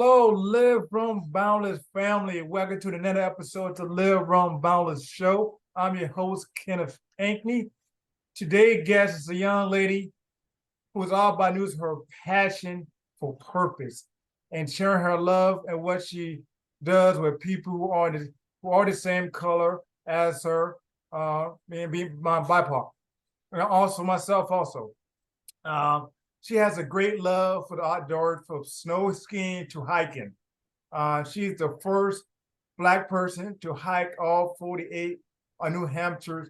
Hello, Live Room Boundless family. Welcome to another episode to Live Room Boundless Show. I'm your host, Kenneth Ankney. Today's guest is a young lady who is all about news her passion for purpose and sharing her love and what she does with people who are the same color as her, me and being my BIPOC. And also myself also. She has a great love for the outdoors, from snow skiing to hiking. She's the first Black person to hike all 48 of New Hampshire's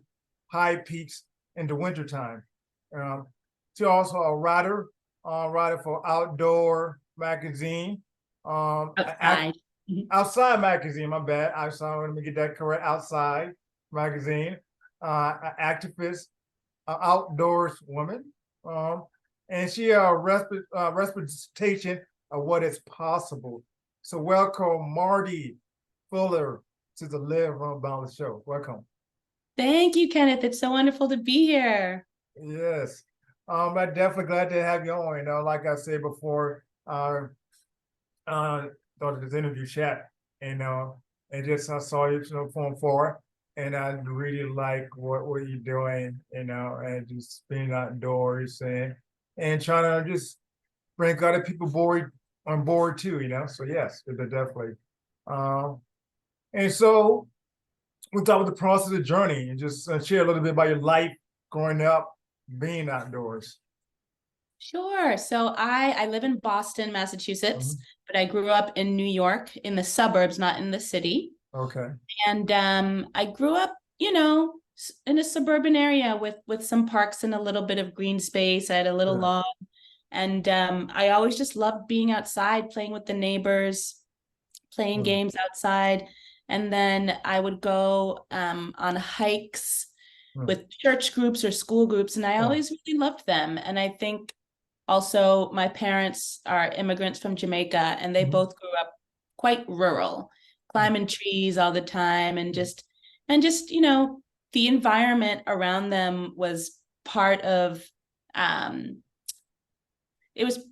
high peaks in the wintertime. Um, she's also a writer for Outdoor magazine, Outside. Outside magazine, my bad. Let me get that correct. Outside magazine, an activist, outdoors woman. Um, and she representation of what is possible. So welcome, Mardi Fuller, to the Live Run Boundless Show. Welcome. Thank you, Kenneth. It's so wonderful to be here. Yes, I'm definitely glad to have you on. Like I said before, thought this interview chat, and and just I saw you, from far, and I really like what you're doing, and just being outdoors and trying to just bring other people on board too, So yes, definitely. Um, and so we talk about the process of the journey and just share a little bit about your life growing up, being outdoors. Sure. So I live in Boston, Massachusetts, Mhm. but I grew up in New York, in the suburbs, not in the city. Okay. And I grew up, in a suburban area with some parks and a little bit of green space. I had a little Yeah. lawn, and I always just loved being outside, playing with the neighbors, playing Mm. games outside. And then I would go on hikes Mm. with church groups or school groups, and I Oh. always really loved them. And I think also my parents are immigrants from Jamaica, and they Mhm. both grew up quite rural, Mm. climbing trees all the time, and just the environment around them was part of it was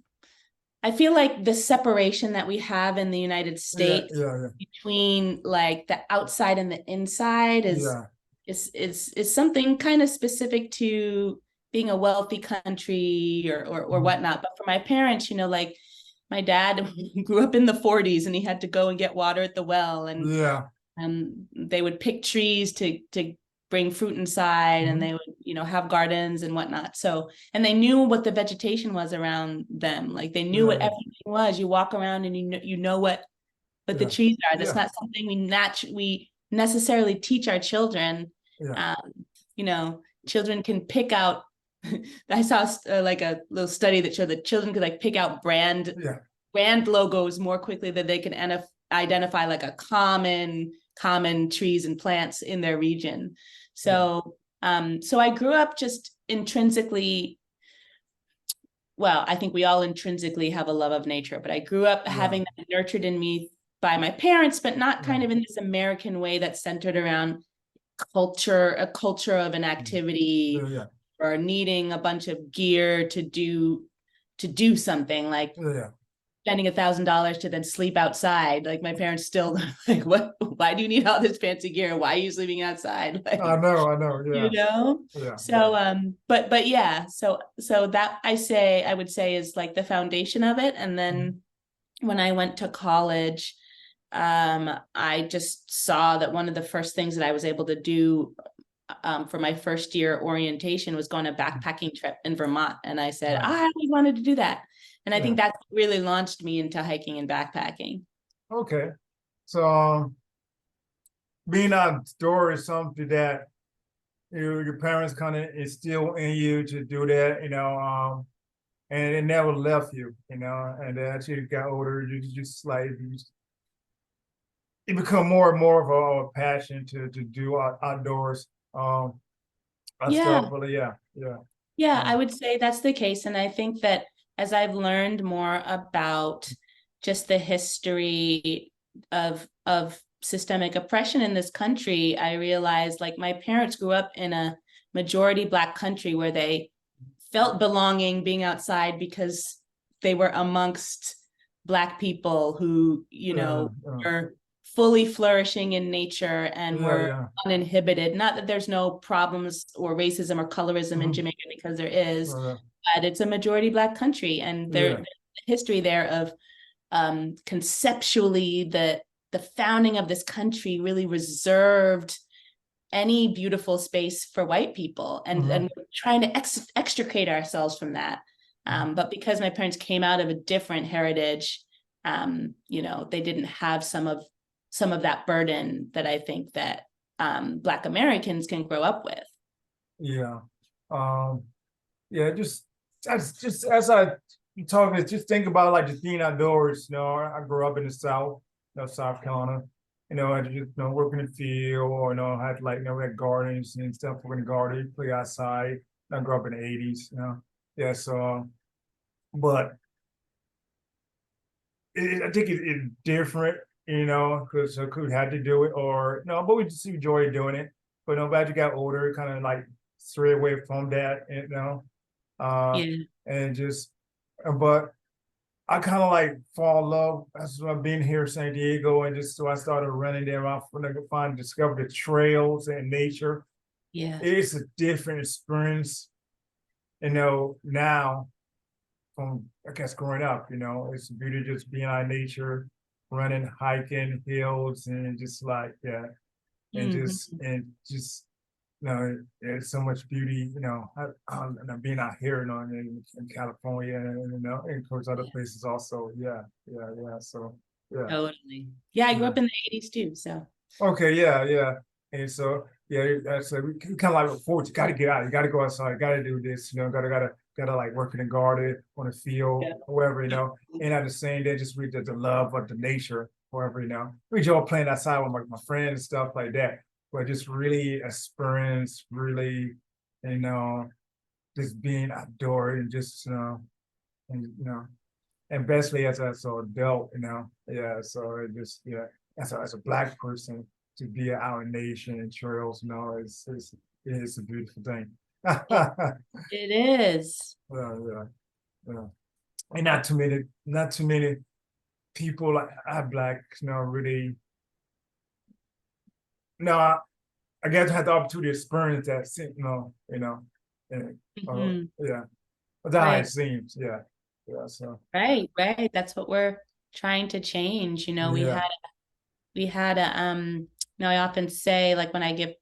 I feel like the separation that we have in the United Yeah, States yeah, yeah, between like the outside and the inside is yeah. is is something kind of specific to being a wealthy country or Mhm. whatnot. But for my parents, like my dad grew up in the 40s and he had to go and get water at the well, and Yeah. they would pick trees to bring fruit inside, and Mhm. they would have gardens and whatnot. So, and they knew what the vegetation was around them, like they knew Yeah, what yeah, everything was. You walk around and you know what the yeah, trees are. That's yeah, not something we necessarily teach our children. yeah, um, Children can pick out I saw like a little study that showed that children could like pick out yeah, brand logos more quickly than they can identify like a common trees and plants in their region. yeah, So I grew up just intrinsically, well, I think we all intrinsically have a love of nature, but I grew up yeah, having that nurtured in me by my parents, but not yeah, kind of in this American way that's centered around a culture of an yeah, activity, yeah, or needing a bunch of gear to do something, like yeah. spending $1,000 to then sleep outside. Like my parents still like, what? Why do you need all this fancy gear? Why are you sleeping outside? I Like, know, I know, you yeah, know. yeah, yeah. But yeah. So that I would say is like the foundation of it. And Mhm. then when I went to college, I just saw that one of the first things that I was able to do for my first year orientation was going a backpacking trip in Vermont. And I said, I Nice. always wanted to do that. And I Yeah. think that really launched me into hiking and backpacking. Okay. So being outdoors is something that your parents kind of instill in you to do that, and it never left you, and as you got older, you just like it become more and more of a passion to do outdoors Yeah. stuff. Really, yeah, yeah, Yeah, I um, would say that's the case. And I think that as I've learned more about just the history of systemic oppression in this country, I realized like my parents grew up in a majority Black country where they felt belonging being outside because they were amongst Black people who, uh, were fully flourishing in nature and yeah, were yeah. uninhibited. Not that there's no problems or racism or colorism in Mhm. Jamaica, because there is, Uh, but it's a majority Black country, and yeah. there's history there of conceptually the founding of this country really reserved any beautiful space for white people, and we're trying to extricate ourselves from that. But because my parents came out of a different heritage, they didn't have some of that burden that I think that Black Americans can grow up with. Yeah. Um, yeah, just as I talk, just think about like just being outdoors. I grew up in the South, South Carolina. I just work in the field, or had like had gardens and stuff. Work in the garden, play outside. I grew up in the '80s. Yeah. So, but I think it's different. Because we had to do it, or no, but we just enjoy doing it. But as you got older, kind of like stray away from that. Uh, Yeah. and just, but I kind of like fall in love as I've been here in San Diego, and just so I started running there. I discover the trails and nature. Yeah. It's a different experience, now from I guess growing up. It's the beauty of just being out in nature, running, hiking hills, and just like and just Mhm. and just there's so much beauty, and being out here, in California, and and of course other Yeah, places also. Yeah, yeah, yeah. So yeah, totally. Yeah, I grew yeah. up in the 80s too. So Okay, yeah, yeah. And so yeah, that's we kind of like look forward. You got to get out. You got to go outside. You got to do this. Gotta like work in the garden, on the field, yeah. wherever. And at the same day, just read the love of the nature, wherever. We enjoy playing outside with my friends and stuff like that. But just really experience, really, you know, just being outdoor, and just and and especially as an adult, yeah. So it just as a Black person, to be out in nation and trails, it's a beautiful thing. It, Yeah, it is. yeah, yeah. And not too many people like are Black, really. No, I guess I had the opportunity to experience that, and Mhm. yeah, but that's how it Right. seems. Yeah, yeah. So Right, right. That's what we're trying to change. yeah, We had a I often say, like, when I give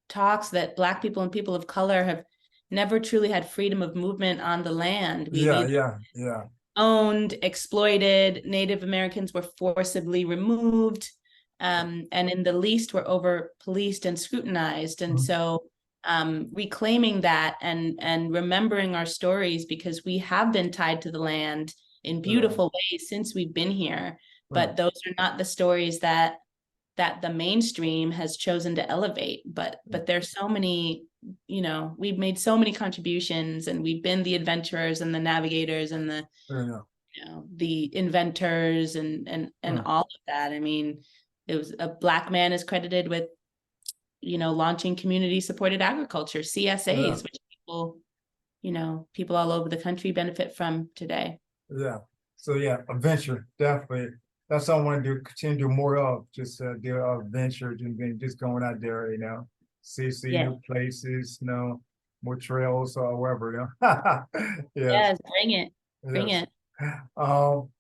talks, that Black people and people of color have never truly had freedom of movement on the land. We've yeah, either yeah, yeah. owned, exploited. Native Americans were forcibly removed, and in the least were over policed and scrutinized. And Mhm. so reclaiming that and remembering our stories, because we have been tied to the land in Yeah, beautiful ways since we've been here, yeah, but those are not the stories that the mainstream has chosen to elevate. But there's so many, we've made so many contributions, and we've been the adventurers and the navigators and yeah, the inventors and yeah, all of that. I mean, it was a Black man is credited with launching community supported agriculture, yeah, CSAs, which people all over the country benefit from today. yeah. So yeah, adventure, definitely. That's what I want to do. Continue to do more of, just do adventure, and then just going out there, see Yeah. new places, more trails or wherever. Yes, Yes, bring it. Bring yes. it. Um,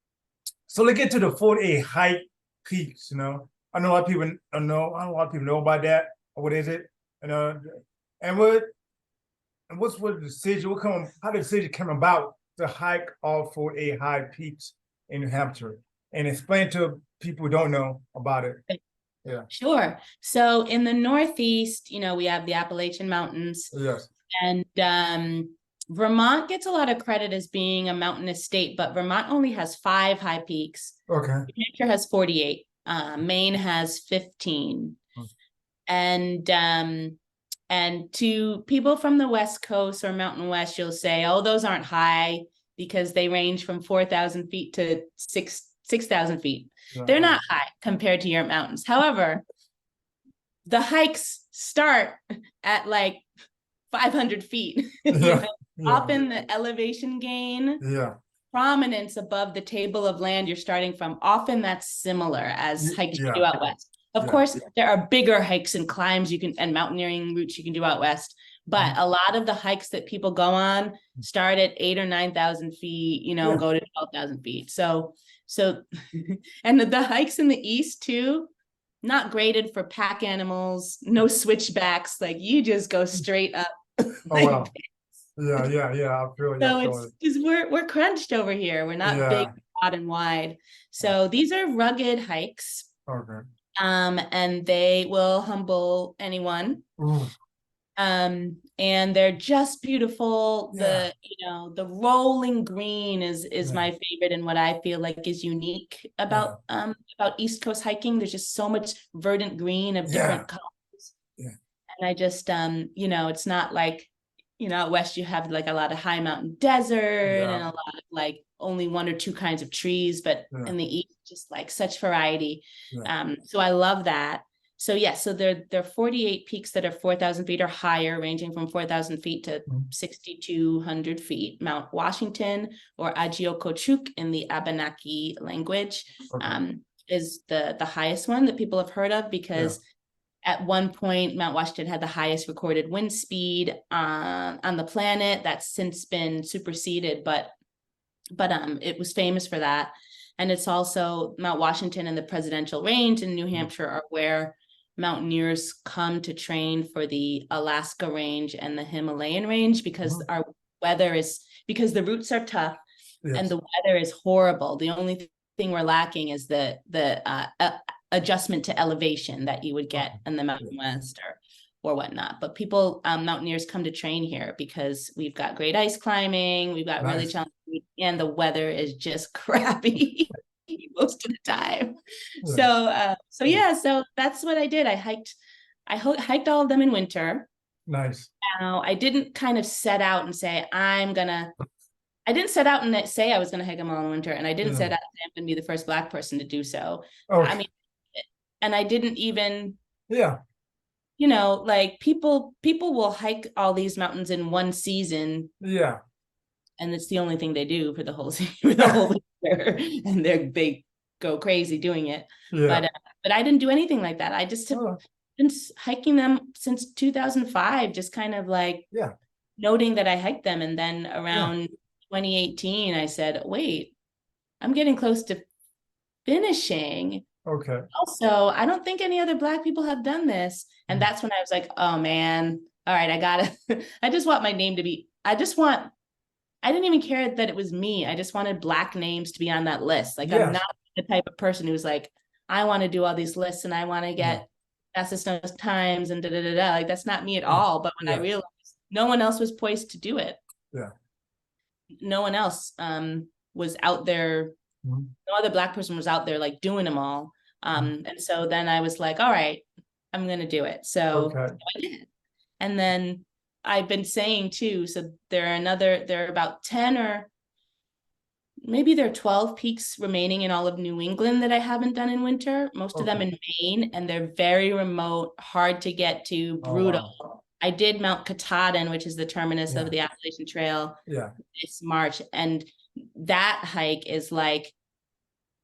so let's get to the 48 hike peaks. I know a lot of people a lot of people know about that. What is it? You know, and what's what the decision? How the decision came about to hike all 48 high peaks in New Hampshire, and explain to people who don't know about it. Yeah. Sure. So in the Northeast, we have the Appalachian Mountains, Yes. and Vermont gets a lot of credit as being a mountainous state, but Vermont only has 5 high peaks. Okay. New Hampshire has 48. Maine has 15. And to people from the West Coast or Mountain West, you'll say, oh, those aren't high, because they range from 4,000 feet to 6,000 feet. They're not high compared to your mountains. However, the hikes start at like 500 feet. Yeah. Yeah. Often the elevation gain Yeah. prominence above the table of land you're starting from, often that's similar as hikes you do out west. Of course, there are bigger hikes and climbs and mountaineering routes you can do out west. But a lot of the hikes that people go on start at 8,000 or 9,000 feet, go to 12,000 feet. So, and the hikes in the east too, not graded for pack animals, no switchbacks. Like you just go straight up. Oh, wow. Yeah. I feel you. So it's because we're crunched over here. We're not big, broad, and wide. So these are rugged hikes. Okay. And they will humble anyone. Ooh. And they're just beautiful. The rolling green is my favorite, and what I feel like is unique about East Coast hiking. There's just so much verdant green of different colors. Yeah. And I just it's not like out west you have like a lot of high mountain desert and a lot of like only one or two kinds of trees, but in the east just like such variety. So I love that. So so there are 48 peaks that are 4,000 feet or higher, ranging from 4,000 feet to 6,200 feet. Mount Washington, or Agiokochuk in the Abenaki language, is the highest one that people have heard of, because at one point Mount Washington had the highest recorded wind speed on the planet. That's since been superseded, but it was famous for that. And it's also Mount Washington and the Presidential Range in New Hampshire are where mountaineers come to train for the Alaska Range and the Himalayan Range, because our weather is, because the routes are tough and the weather is horrible. The only thing we're lacking is the adjustment to elevation that you would get in the Mountain West or whatnot. But people, mountaineers come to train here because we've got great ice climbing, we've got really challenging, and the weather is just crappy most of the time. So that's what I did. I hiked all of them in winter. Nice. Now, I didn't kind of set out and say, I didn't set out and say I was going to hike them all in winter. And I didn't set out and say I'm going to be the first Black person to do so. I mean, and I didn't even, like people will hike all these mountains in one season. Yeah. And it's the only thing they do for the whole season, for the whole winter, and they go crazy doing it. But I didn't do anything like that. I just have been hiking them since 2005, just kind of like noting that I hiked them. And then around 2018, I said, wait, I'm getting close to finishing. Okay. Also, I don't think any other Black people have done this. And that's when I was like, oh man, all right, I gotta, I just want my name to be, I didn't even care that it was me. I just wanted Black names to be on that list. Like I'm not the type of person who's like, I want to do all these lists and I want to get fastest times and Like that's not me at all. But when I realized no one else was poised to do it. Yeah. No one else was out there. No other Black person was out there like doing them all. And so then I was like, all right, I'm going to do it. So I did. And then I've been saying too, so there are about 10 or maybe there are 12 peaks remaining in all of New England that I haven't done in winter, most of them in Maine, and they're very remote, hard to get to, brutal. Oh, wow. I did Mount Katahdin, which is the terminus of the Appalachian Trail this March. And that hike is like,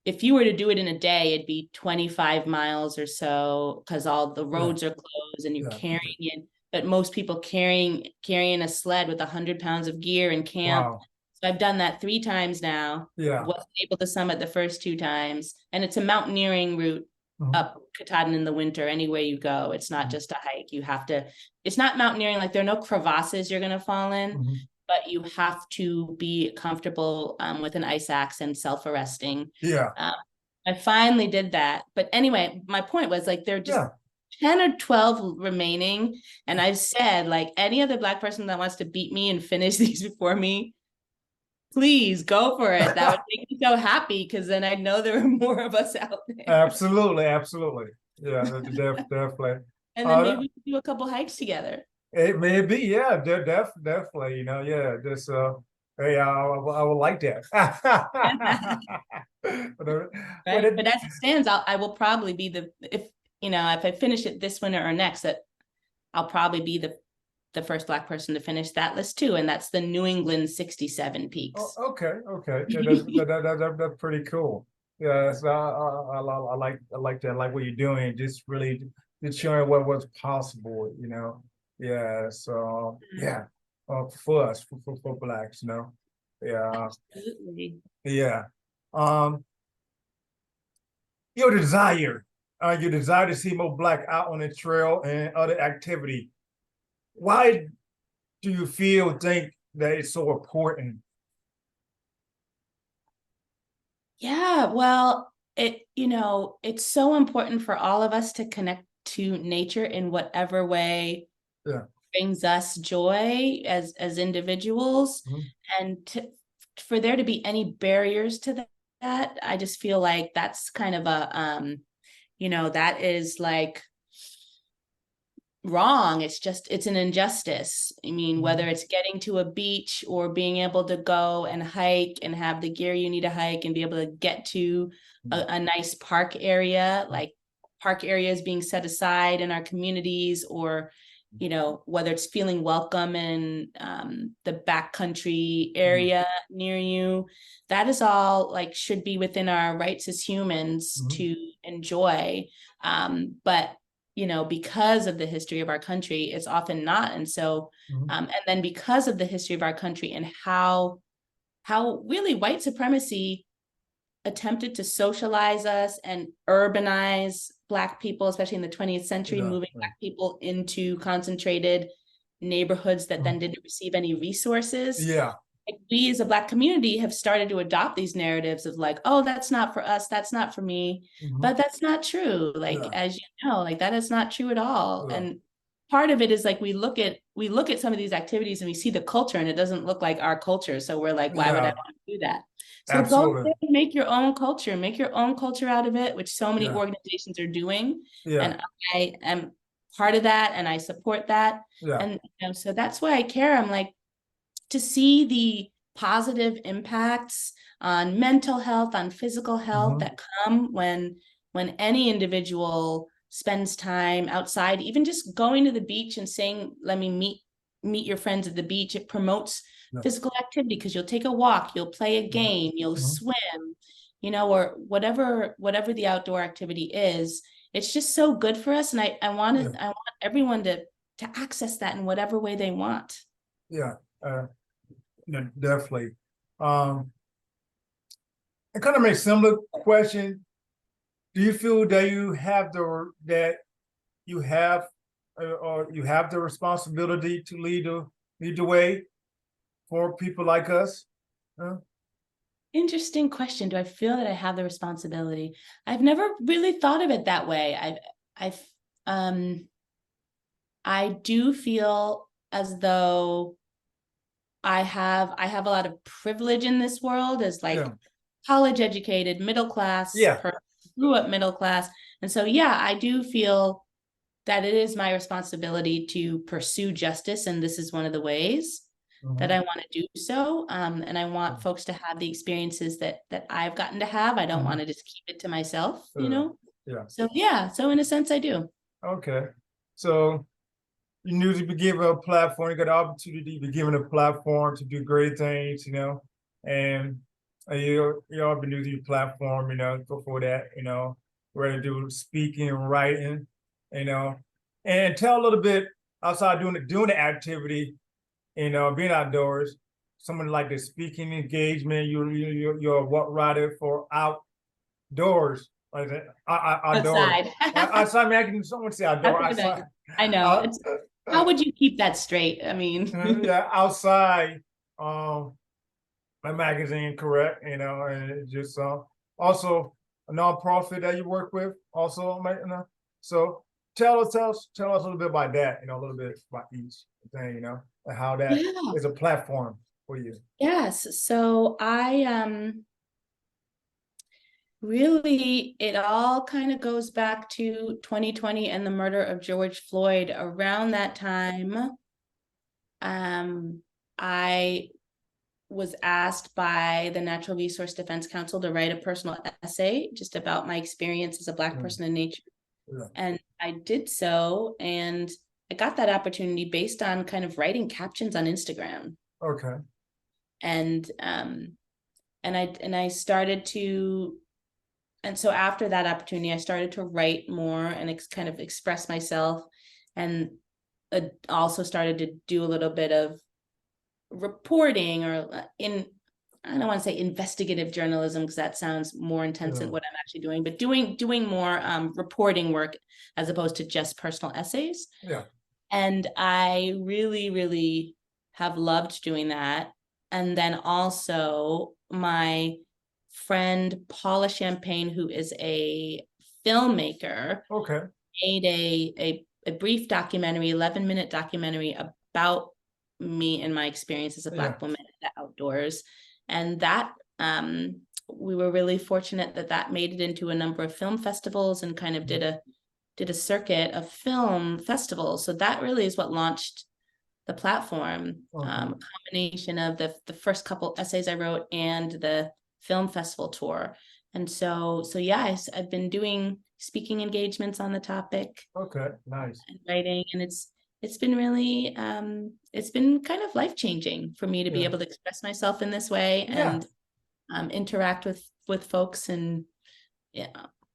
if you were to do it in a day, it'd be 25 miles or so, because all the roads are closed and you're carrying it. But most people carrying a sled with 100 pounds of gear in camp. Wow. So I've done that 3 times now. Yeah. Wasn't able to summit the first 2 times. And it's a mountaineering route up Katahdin in the winter, anywhere you go. It's not just a hike. You have to, it's not mountaineering, like there are no crevasses you're going to fall in, but you have to be comfortable with an ice axe and self-arresting. Yeah. I finally did that. But anyway, my point was like, they're just 10 or 12 remaining. And I've said, like, any other Black person that wants to beat me and finish these before me, please go for it. That would make me so happy, because then I know there are more of us out there. Absolutely. Yeah, definitely. And then maybe we can do a couple hikes together. It may be, definitely. Just hey, I would like that. But as it stands, I will probably be if I finish it this winter or next, that I'll probably be the the first Black person to finish that list too, and that's the New England 67 peaks. Oh, okay, yeah, that's pretty cool. Yeah, so I like that. I like what you're doing. Just really just showing what was possible. Yeah. So yeah, for us, for Blacks, Yeah, Absolutely. yeah. Um, your desire to see more Black out on the trail and other activity. Why do you think that it's so important? Yeah, well, it's so important for all of us to connect to nature in whatever way Yeah. brings us joy as individuals. Mhm. And for there to be any barriers to that, I just feel like that's kind of that is like wrong. It's an injustice. I mean, whether it's getting to a beach or being able to go and hike and have the gear you need to hike and be able to get to a nice park area, like park areas being set aside in our communities, or whether it's feeling welcome in the backcountry area near you, that is all like should be within our rights as humans to enjoy. But because of the history of our country, it's often not. And so, and then because of the history of our country and how really white supremacy attempted to socialize us and urbanize Black people, especially in the 20th century, moving Black people into concentrated neighborhoods that then didn't receive any resources. Yeah. Like, we as a Black community have started to adopt these narratives of like, oh, that's not for us, that's not for me. But that's not true. Like, as you know, like that is not true at all. And part of it is like we look at some of these activities and we see the culture and it doesn't look like our culture. So we're like, why would I want to do that? So go ahead and make your own culture out of it, which so many organizations are doing. And I am part of that and I support that. And so that's why I care. I'm like, to see the positive impacts on mental health, on physical health that come when any individual spends time outside, even just going to the beach and saying, let me meet your friends at the beach. It promotes physical activity because you'll take a walk, you'll play a game, you'll swim, or whatever the outdoor activity is. It's just so good for us. And I want everyone to access that in whatever way they want. Yeah. Definitely. It kind of makes similar question. Do you feel that you have the responsibility to lead the way for people like us? Interesting question. Do I feel that I have the responsibility? I've never really thought of it that way. I do feel as though I have a lot of privilege in this world as like college educated, middle class, grew up middle class. And so, I do feel that it is my responsibility to pursue justice. And this is one of the ways that I want to do so. And I want folks to have the experiences that I've gotten to have. I don't want to just keep it to myself, So in a sense, I do. Okay. So you knew to be given a platform, you got the opportunity to be given a platform to do great things, and you all been using your platform, before that, ready to do speaking and writing, and tell a little bit outside doing the activity, being outdoors, someone like the speaking engagement, you're a what writer for outdoors, like outdoors. Outside. Outside, I mean, I can someone say outdoor, outside. I know. How would you keep that straight? I mean, outside, my magazine, correct? And just also a nonprofit that you work with, also, So tell us a little bit about that, a little bit about each thing, and how that is a platform for you. Yes. So I really, it all kind of goes back to 2020 and the murder of George Floyd. Around that time, I was asked by the Natural Resource Defense Council to write a personal essay just about my experience as a Black person in nature. And I did so. And I got that opportunity based on kind of writing captions on Instagram. Okay. And I started to, and so after that opportunity, I started to write more and kind of express myself, and also started to do a little bit of reporting, or I don't want to say investigative journalism, because that sounds more intense than what I'm actually doing, but doing more reporting work as opposed to just personal essays. Yeah. And I really, really have loved doing that. And then also my friend Paula Champagne, who is a filmmaker, Okay. made a brief documentary, 11-minute documentary about me and my experience as a Black woman in the outdoors. And that we were really fortunate that made it into a number of film festivals, and kind of did a circuit of film festivals. So that really is what launched the platform. A combination of the first couple essays I wrote and the film festival tour. And so yeah, I've been doing speaking engagements on the topic. Okay, nice. And writing, and it's been really it's been kind of life-changing for me to be able to express myself in this way, and interact with folks and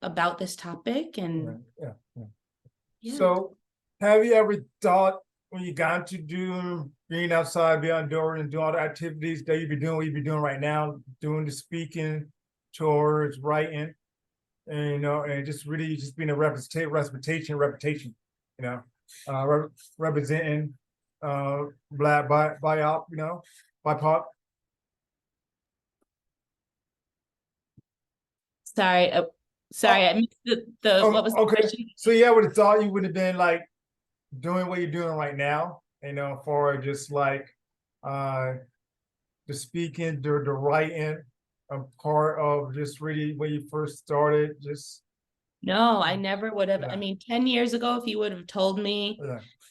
about this topic. And So have you ever thought, when you got to being outside, being outdoors, and doing all the activities that you've been doing, what you've been doing right now, doing the speaking tours, writing, and and just really just being a representation, representing Black BIPOC, BIPOC. Sorry, I missed the what was the question? So yeah, I would have thought you would have been like doing what you're doing right now, for just like the speaking, the writing, a part of just really when you first started. Just No, I never would have. I mean, 10 years ago, if you would have told me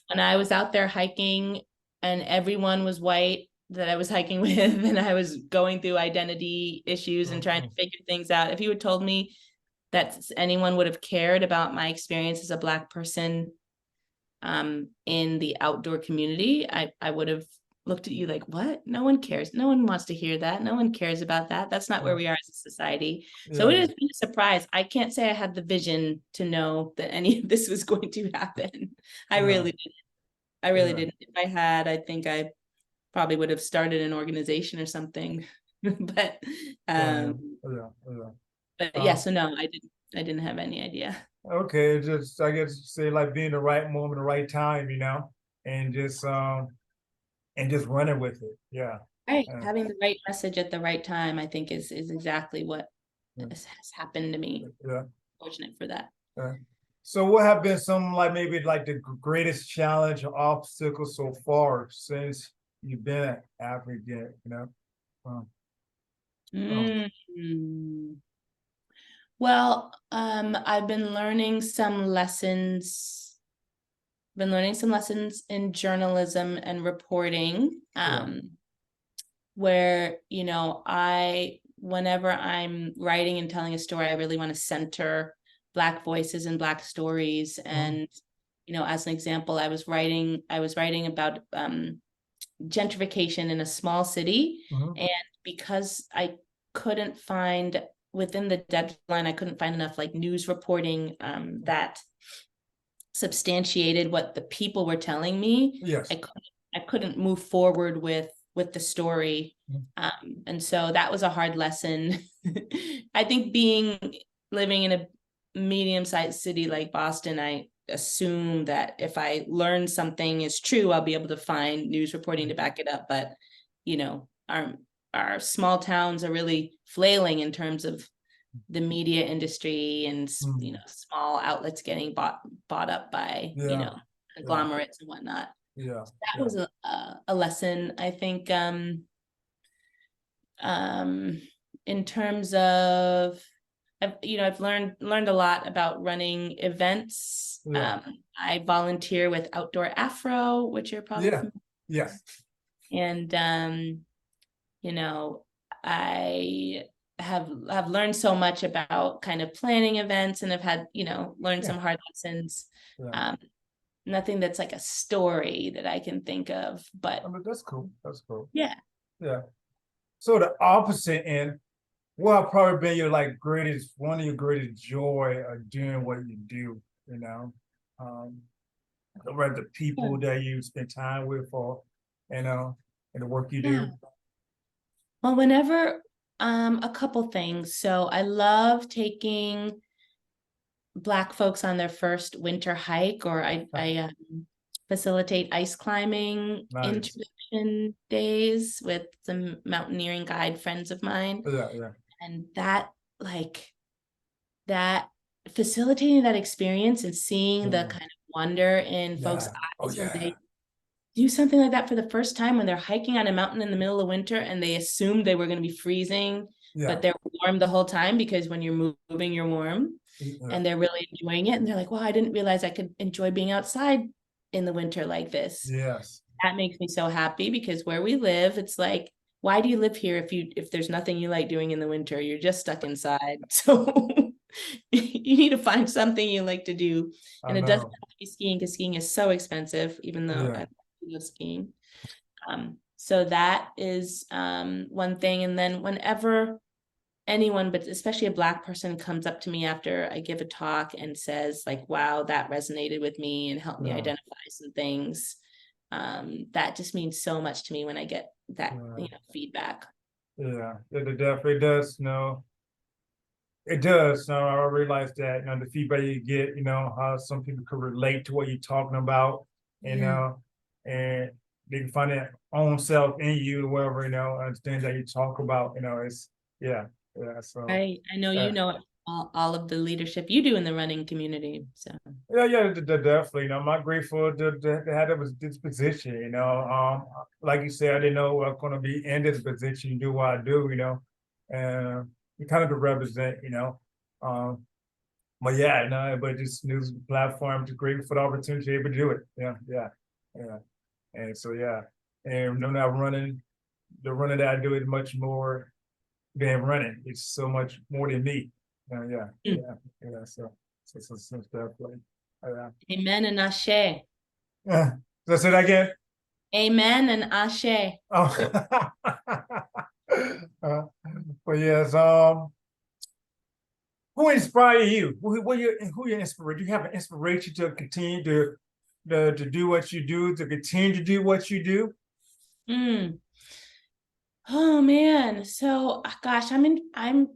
when I was out there hiking and everyone was white that I was hiking with, and I was going through identity issues and trying to figure things out, if you had told me that anyone would have cared about my experience as a Black person in the outdoor community, I would have looked at you like, what? No one cares. No one wants to hear that. No one cares about that. That's not where we are as a society. So it has been a surprise. I can't say I had the vision to know that any of this was going to happen. I really didn't. I really didn't. If I had, I think I probably would have started an organization or something. But yeah, so no, I didn't have any idea. Okay, just I guess say like being the right moment, the right time, and just running with it. Yeah. Right. Having the right message at the right time, I think is exactly what has happened to me. Yeah. Fortunate for that. So what have been some like maybe like the greatest challenge or obstacle so far since you've been at Africa, Well, I've been learning some lessons. Been learning some lessons in journalism and reporting. Where, whenever I'm writing and telling a story, I really want to center Black voices and Black stories. And, as an example, I was writing about gentrification in a small city. And because I couldn't find, within the deadline, I couldn't find enough like news reporting that substantiated what the people were telling me. I couldn't move forward with the story. And so that was a hard lesson. I think living in a medium-sized city like Boston, I assume that if I learn something is true, I'll be able to find news reporting to back it up. But, our small towns are really flailing in terms of the media industry, and, small outlets getting bought up by, conglomerates and whatnot. That was a lesson, I think, in terms of, I've learned a lot about running events. I volunteer with Outdoor Afro, which you're probably familiar with. And I have learned so much about kind of planning events, and have had, learned some hard lessons. nothing that's like a story that I can think of, but I mean, that's cool. That's cool. yeah. Yeah. So the opposite end, what probably been your like greatest, one of your greatest joy of doing what you do, you know? Whether the Yeah. people that you spend time with or, you know, and the work you Yeah. do. Well, whenever, a couple things. So I love taking Black folks on their first winter hike, or I facilitate ice climbing Nice. introduction days with some mountaineering guide friends of mine. Yeah, yeah, And that, like, that facilitating that experience and seeing the yeah, kind of wonder in folks' yeah. Oh eyes when yeah, they do something like that for the first time, when they're hiking on a mountain in the middle of winter and they assumed they were going to be freezing, yeah, but they're warm the whole time, because when you're moving, you're warm, yeah. and they're really enjoying it. And they're like, wow, I didn't realize I could enjoy being outside in the winter like this. Yes. That makes me so happy, because where we live, it's like, why do you live here if there's nothing you like doing in the winter? You're just stuck inside. So you need to find something you like to do. I And it doesn't know. have to be skiing, because skiing is so expensive, even though Yeah, I love skiing. So that is one thing. And then whenever anyone, but especially a Black person, comes up to me after I give a talk and says, like, wow, that resonated with me and helped me yeah, identify some things, that just means so much to me when I get that, yeah, feedback. yeah. It definitely does, you know. It does. I realize that, you know, the feedback you get, you know, how some people could relate to what you're talking about, you Yeah. know, and they can find their own self in you, whatever, you know, things that you talk about, you know, it's, yeah, yeah. So, I know uh, all of the leadership you do in the running community. So yeah, yeah, definitely. You know, I'm grateful to have this position, you know. Like you said, I didn't know I was going to be in this position, do what I do, you know, and you kind of to represent, you know. Um, But yeah, no, but this news platform is great for the opportunity to be able to do it. Yeah, yeah, yeah. And so yeah, and no, not running, the running that I do is much more than running. It's so much more than me. Yeah, mm. yeah, yeah. So definitely. Yeah. Amen and ashe. Yeah. So say that again. Amen and ashe. Oh. uh, but yes, who inspire you? Who you inspire? Do you have an inspiration to continue to do what you do, to continue to do what you do? Mm. Oh man. So gosh, I,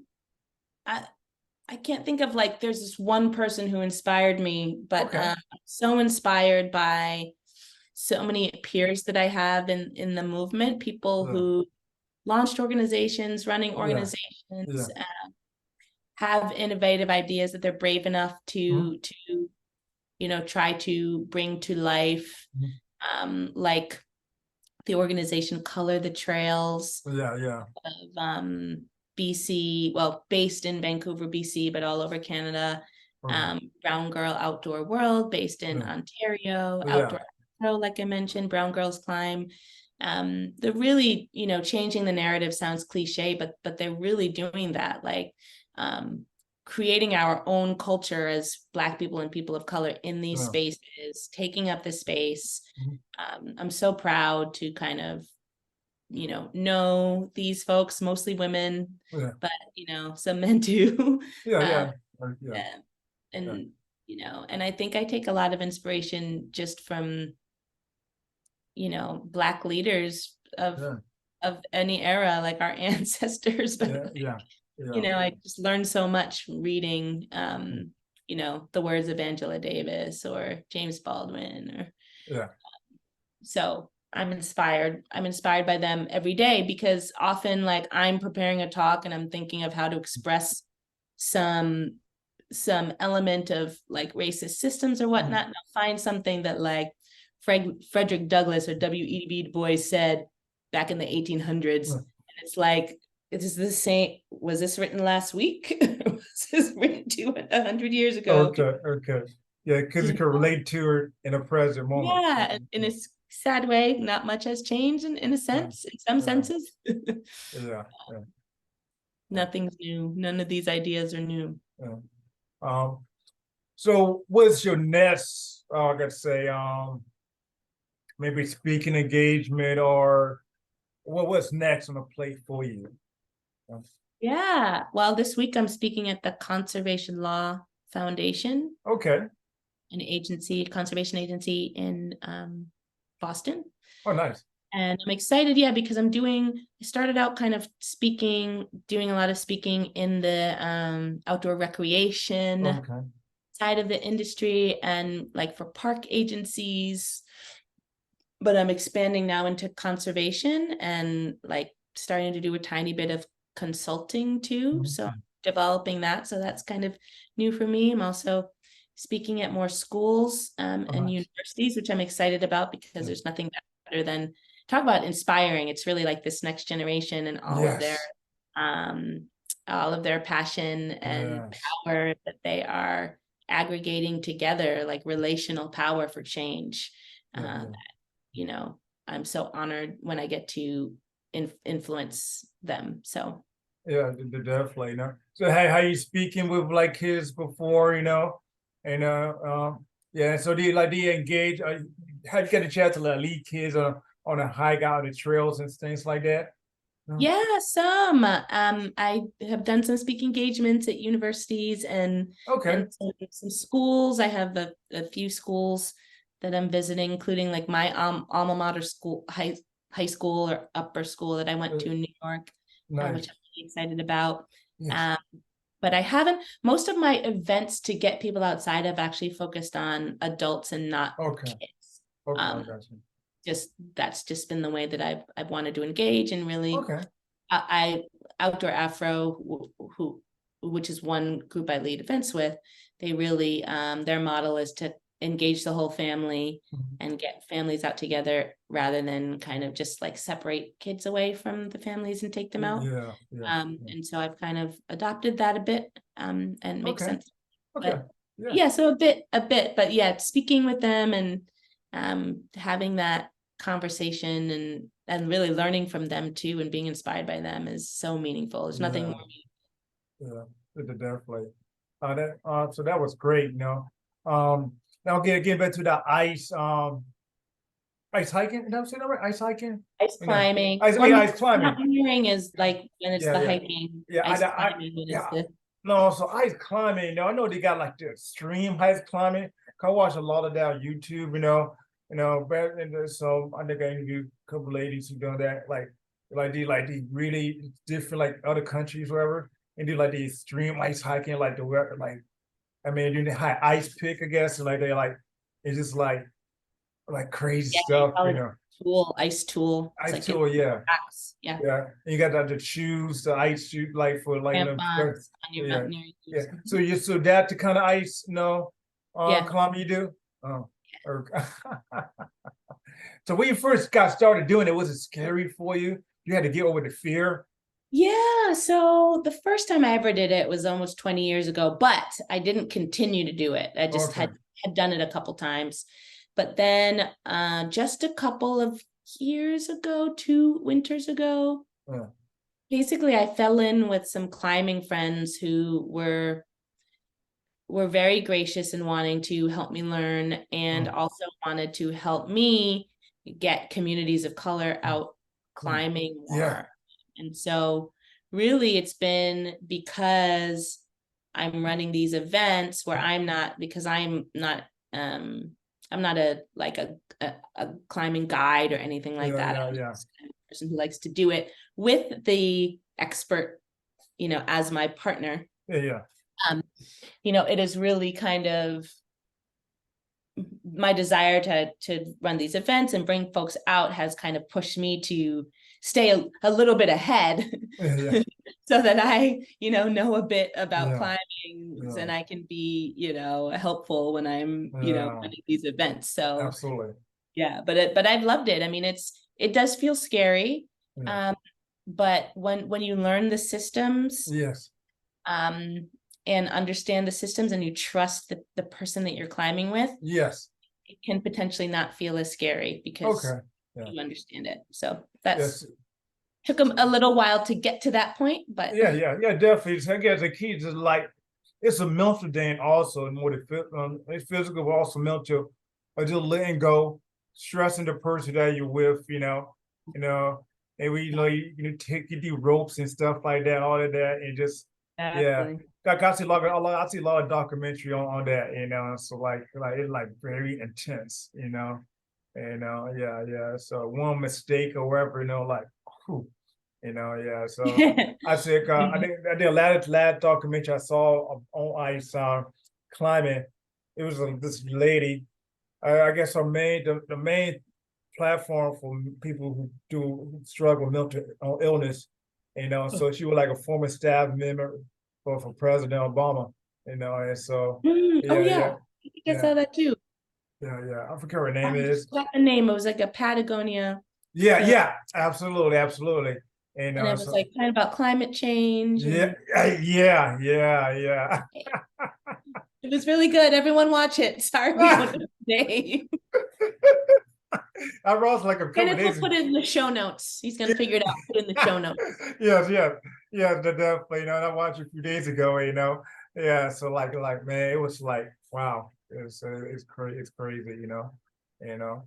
I can't think of, like, there's this one person who inspired me, but Okay. I'm so inspired by so many peers that I have in the movement, people Yeah. who launched organizations, running Oh yeah. organizations, Yeah. have innovative ideas that they're brave enough Mhm. to try to bring to life, Mhm. like the organization Color the Trails Yeah. Yeah. of BC, well, based in Vancouver, BC, but all over Canada. Okay. Brown Girl Outdoor World, based in Yeah. Ontario, Yeah. Outdoor Pro, like I mentioned, Brown Girls Climb. They're really, changing the narrative sounds cliche, but they're really doing that, like, um, creating our own culture as Black people and people of color in these Yeah. spaces, taking up the space. Mhm. I'm so proud to kind of, know these folks, mostly women, Yeah. but, some men too. Yeah. uh, Yeah. Yeah. yeah, Yeah. and, and I think I take a lot of inspiration just from, Black leaders Yeah. of any era, like our ancestors, but, Yeah. Yeah. Yeah. I just learned so much reading, the words of Angela Davis or James Baldwin, or Yeah. so I'm inspired by them every day, because often, like, I'm preparing a talk and I'm thinking of how to express some element of, like, racist systems or Mhm. whatnot, and I'll find something that, like, Frederick Douglass or W.E.B. Du Bois said back in the 1800s, Yeah. and it's like, is the same? Was this written last week? Was this written 200 years ago? Okay. Okay. Yeah, because it can relate to her in a present moment. Yeah, in a sad way, not much has changed in a Yeah. sense, in some Yeah. senses. Yeah. Yeah. Yeah. Nothing's new. None of these ideas are new. Yeah. Um, so what's your next I got to say, maybe speaking engagement or what's next on the plate for you? Yeah. Well, this week I'm speaking at the Conservation Law Foundation, Okay. an agency, conservation agency in Boston. Oh, nice. And I'm excited, yeah, because I started out kind of doing a lot of speaking in the outdoor recreation Okay. side of the industry and like for park agencies. But I'm expanding now into conservation and like starting to do a tiny bit of consulting too. So I'm developing that. So that's kind of new for me. I'm also speaking at more schools and nice. universities, which I'm excited about because there's nothing better than talk about inspiring. It's really like this next generation and all of their passion and power that they are aggregating together, like relational power for change. You know, I'm so honored when I get to influence them. So yeah, definitely. You know. So how you speaking with like kids before, you know, and yeah. So do you engage? How you get a chance to like, lead kids on a hike out the trails and things like that? yeah, some I have done some speaking engagements at universities Okay. and some schools. I have a few schools that I'm visiting, including like my alma mater school, high school or upper school that I went to in New York, Nice. which I'm really excited about. Yes. But I haven't, most of my events to get people outside have actually focused on adults and not Okay. kids. Okay. I got you. That's just been the way that I've wanted to engage and really Okay. I Outdoor Afro, which is one group I lead events with, they really their model is to engage the whole family and get families out together rather than kind of just like separate kids away from the families and take them out. And so I've kind of adopted that a bit and it makes sense. Okay. But, yeah, so a bit, but yeah, speaking with them and having that conversation and really learning from them too and being inspired by them is so meaningful. There's nothing more meaningful. Definitely. So that was great, you know. Now get back to the ice hiking. Did I say that right? Ice hiking? Ice climbing. Ice climbing. Mountaineering is like when it's the hiking. Yeah, Ice climbing when it's the no, so ice climbing, you know, I know they got like the extreme ice climbing. I watch a lot of that on YouTube, you know, but so I think I interviewed a couple ladies who done that, like the really different like other countries, wherever, and do like the extreme ice hiking, like the like I mean, doing the high ice pick, I guess, and like they like it's just like crazy stuff, you know. Ice tool. Ice like tool, yeah. Yeah. Yeah. And you got to choose the ice shoot like for like on your mountaineering. Yeah. So that the kind of ice, climb you do? Oh. So when you first got started doing it, was it scary for you? You had to get over the fear? Yeah, so the first time I ever did it was almost 20 years ago, but I didn't continue to do it. I just had done it a couple times. But then just a couple of years ago, 2 winters ago, basically I fell in with some climbing friends who were very gracious in wanting to help me learn and also wanted to help me get communities of color out climbing more. And so really it's been because I'm running these events where I'm not a climbing guide or anything like that. I'm just the kind of person who likes to do it with the expert, as my partner. It is really kind of my desire to run these events and bring folks out has kind of pushed me to stay a little bit ahead so that I, know a bit about climbing and I can be, helpful when I'm, running these events. So absolutely. Yeah, but I've loved it. I mean, it does feel scary. But when you learn the systems, and understand the systems and you trust the person that you're climbing with, it can potentially not feel as scary because you understand it. So that's took them a little while to get to that point, but definitely. I guess the key is like it's a mental thing also, and more the physical, but also mental or just letting go, stressing the person that you're with, and we, take you do ropes and stuff like that, all of that, and just, yeah. Exactly. I see a lot of documentary on that, so like it's like very intense, yeah. So one mistake or whatever, like, whew, yeah. So I said, Mhm. I did a last documentary I saw on ice, climbing. It was this lady. I guess the main platform for people who struggle with mental illness, So she was like a former staff member for President Obama, And so, Oh yeah, yeah, yeah, I think I yeah, saw that too. yeah. I forget what her name I just is. forgot the name. It was like a Patagonia Yeah, film, yeah, absolutely. and it was So like kind of about climate change, yeah, and yeah. it was really good. Everyone watch it. Sorry we don't have today. I wrote like a couple of Kenneth will days ago. put it in the show notes. He's gonna figure it out. Put it in the show notes. Yes, definitely. I watched it a few days ago. Yeah. So man, it was like wow, it's crazy. You know.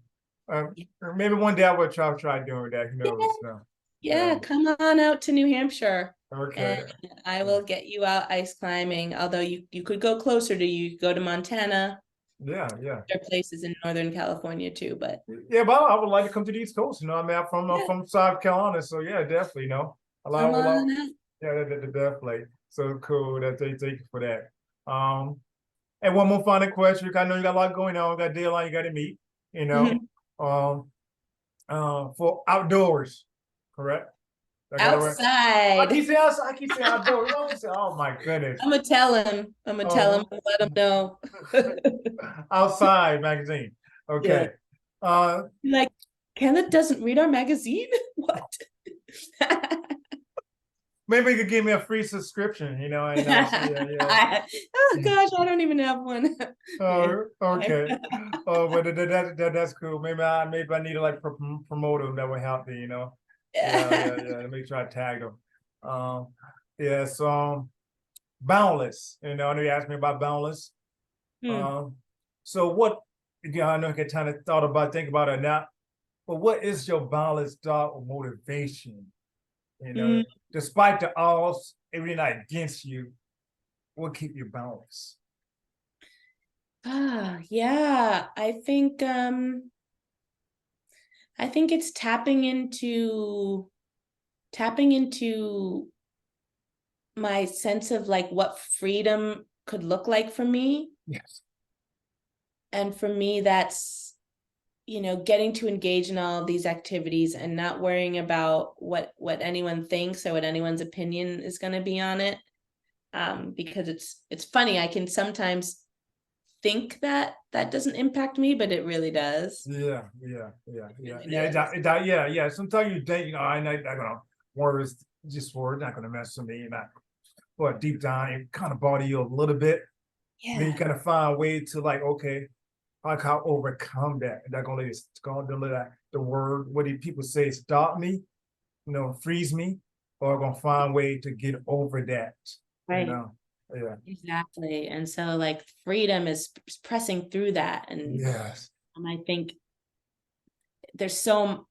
Maybe one day I will try doing that. Who knows? No. Yeah, come on out to New Hampshire, and Okay. I will get you out ice climbing. Although you could go closer to you, go to Montana. Yeah. There are places in Northern California too, but Yeah, but I would like to come to the East Coast. I mean, I'm yeah, from South Carolina, so yeah, definitely. come A lot. on out. Yeah, definitely. So cool. Thank you for that. And one more final question. I know you got a lot going on. Got a deadline you got to meet. You know, Mhm. um, for outdoors, correct? I got it right. Outside. I keep saying outdoors. Oh my goodness. I'm gonna tell him. I'm gonna tell him Um, and let him know. outside magazine. Yeah. Okay. Uh, Like, Kenneth doesn't read our magazine? What? maybe you could give me a free subscription. So yeah. Oh gosh, I don't even have one. Yeah. Oh, okay. Oh, but that's cool. Maybe I need to like promote them. That would help me. Yeah. Let me try to tag them. Um, yeah. So boundless. I know you asked me about boundless. Hmm. Um, so what? Again, I know you can kind of think about it now. But what is your boundless thought or motivation? Hmm. Despite the odds, everything not against you, what keep you balanced? Yeah. I think it's tapping into my sense of like what freedom could look like for me. Yes. And for me, that's, getting to engage in all of these activities and not worrying about what anyone thinks or what anyone's opinion is going to be on it. Because it's funny, I can sometimes think that that doesn't impact me, but it really does. Yeah. It really Yeah, does. yeah. Sometimes you think, I'm not gonna words just word, not gonna mess with me, not but deep down it kind of bother you a little bit. Then you Yeah. kind of find a way to like, okay, how can I overcome that? And they're gonna let the word, what do people say, stop me, freeze me, or gonna find a way to get over that, you Right. know. Yeah. Exactly. And so like freedom is pressing through that. Yes. And I think there's so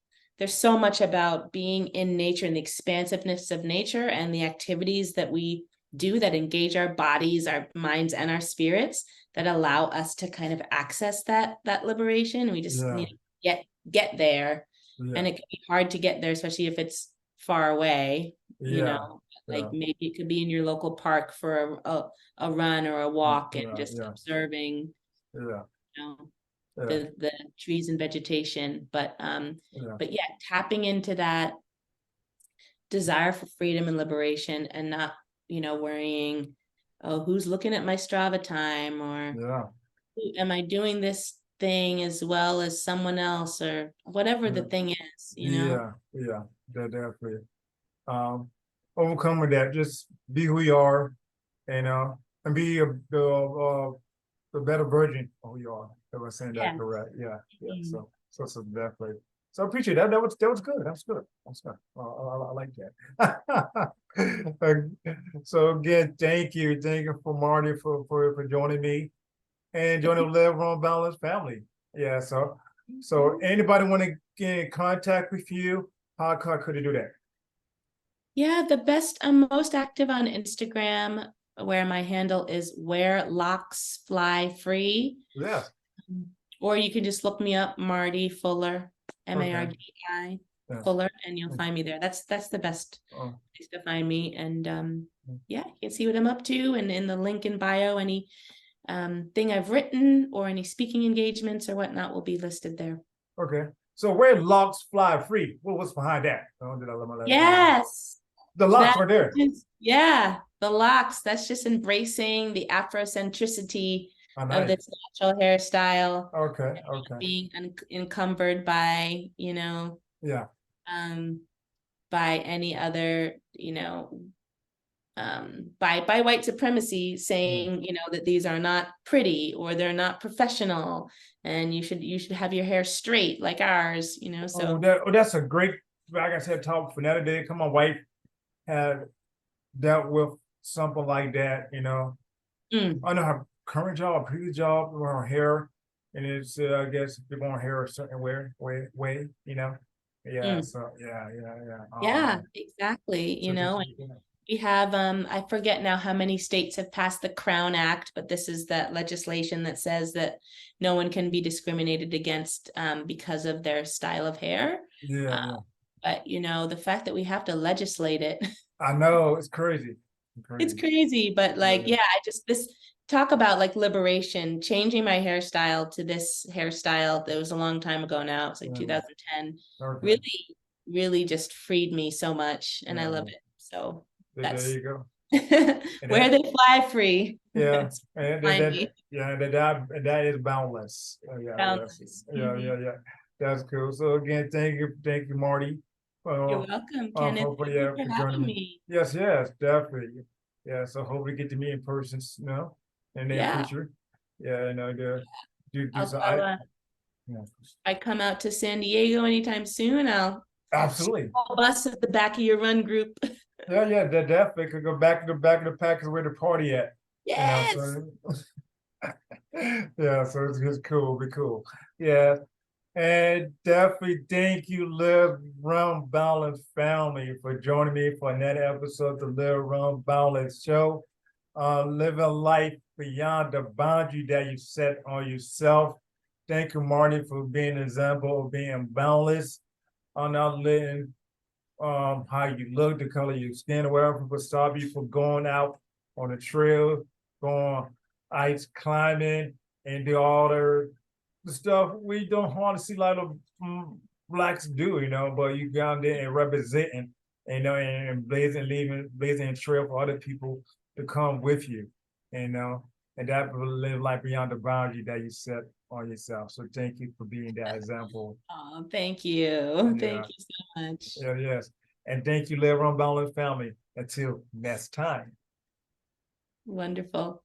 much about being in nature and the expansiveness of nature and the activities that we do that engage our bodies, our minds, and our spirits that allow us to kind of access that liberation. We just Yeah. need to get there. Yeah. And it can be hard to get there, especially if it's far away, Yeah. Yeah. like maybe it could be in your local park for a run or a walk and Yeah. just Yeah. observing, Yeah. you know, Yeah. the trees and vegetation. Yeah. But yeah, tapping into that desire for freedom and liberation and not, worrying, oh, who's looking at my Strava time, or Yeah. am I doing this thing as well as someone else, or whatever the Yeah. thing is. Yeah. Definitely. Um, overcome that. Just be who you are, and be the better version of who you are. If I'm saying that Yeah. correct. Yeah. Mhm. So definitely. So I appreciate that. That was good. That was good. I like that. So again, thank you for Marty for joining me and joining the Live Wrong Balance family. Yeah, so anybody want to get in contact with you, how could they do that? Yeah, the best, I'm most active on Instagram, where my handle is where locks fly free. Yes. Or you can just look me up, Mardi Fuller, Okay. Mardi Yeah. Fuller, and you'll find me there. That's the best Oh, place to find me. And Mm. yeah, you can see what I'm up to, and in the link in bio, any thing I've written or any speaking engagements or whatnot will be listed there. okay. So where locks fly free? What's behind that? Oh, did I let my last Yes. The locks That right there. is, yeah, the locks. That's just embracing the Afrocentricity Oh, of nice. this natural hairstyle, Okay. Okay. being encumbered by, Yeah. by any other, by white supremacy saying, that these are not pretty or they're not professional, and you should have your hair straight like ours, so. That's a great, like I said, talk for another day. Come, my wife had dealt with something like that, I know her current job, previous job, with her hair, and it's I guess they want hair a certain way. Yeah. Mm. So yeah. Yeah, exactly. So just, We have, I forget now how many states have passed the Crown Act, but this is that legislation that says that no one can be discriminated against because of their style of hair. yeah. But the fact that we have to legislate it, I know it's crazy. it's crazy. But like, yeah, this talk about like liberation, changing my hairstyle to this hairstyle that was a long time ago now. It's like 2010. Okay. Really, really just freed me so much, and I love it. So There that's you go. where they fly free. Yeah, and Find me. that is boundless. Boundless. Yeah. That's cool. So again, thank you, Marty. You're welcome, Kenneth. Hopefully, Thank you for for joining having me. me. Yes, definitely. Yeah, so hopefully get to meet in person, in the near Yeah, future. Yeah, do I'll, some. I'll Yeah, I come out to San Diego anytime soon. I'll absolutely. bus at the back of your run group. Yeah, that definitely could go back to the back of the pack is where the party at. Yes. Yeah, so it's cool, be cool. Yeah. And definitely thank you, Live Run Balance family, for joining me for another episode of the Live Run Balance show. Living life beyond the boundary that you set on yourself. Thank you, Marty, for being an example of being boundless on not letting how you look, the color of your skin, or whatever people stop you from going out on the trail, going ice climbing, and do all the stuff we don't want to see a lot of blacks do, but you go out there and representing, and blazing a trail for other people to come with you, and that will live life beyond the boundary that you set on yourself. So thank you for being that example. Oh, thank you. Yeah. Thank you so much. Yes. And thank you, Live on Balance family. Until next time. Wonderful.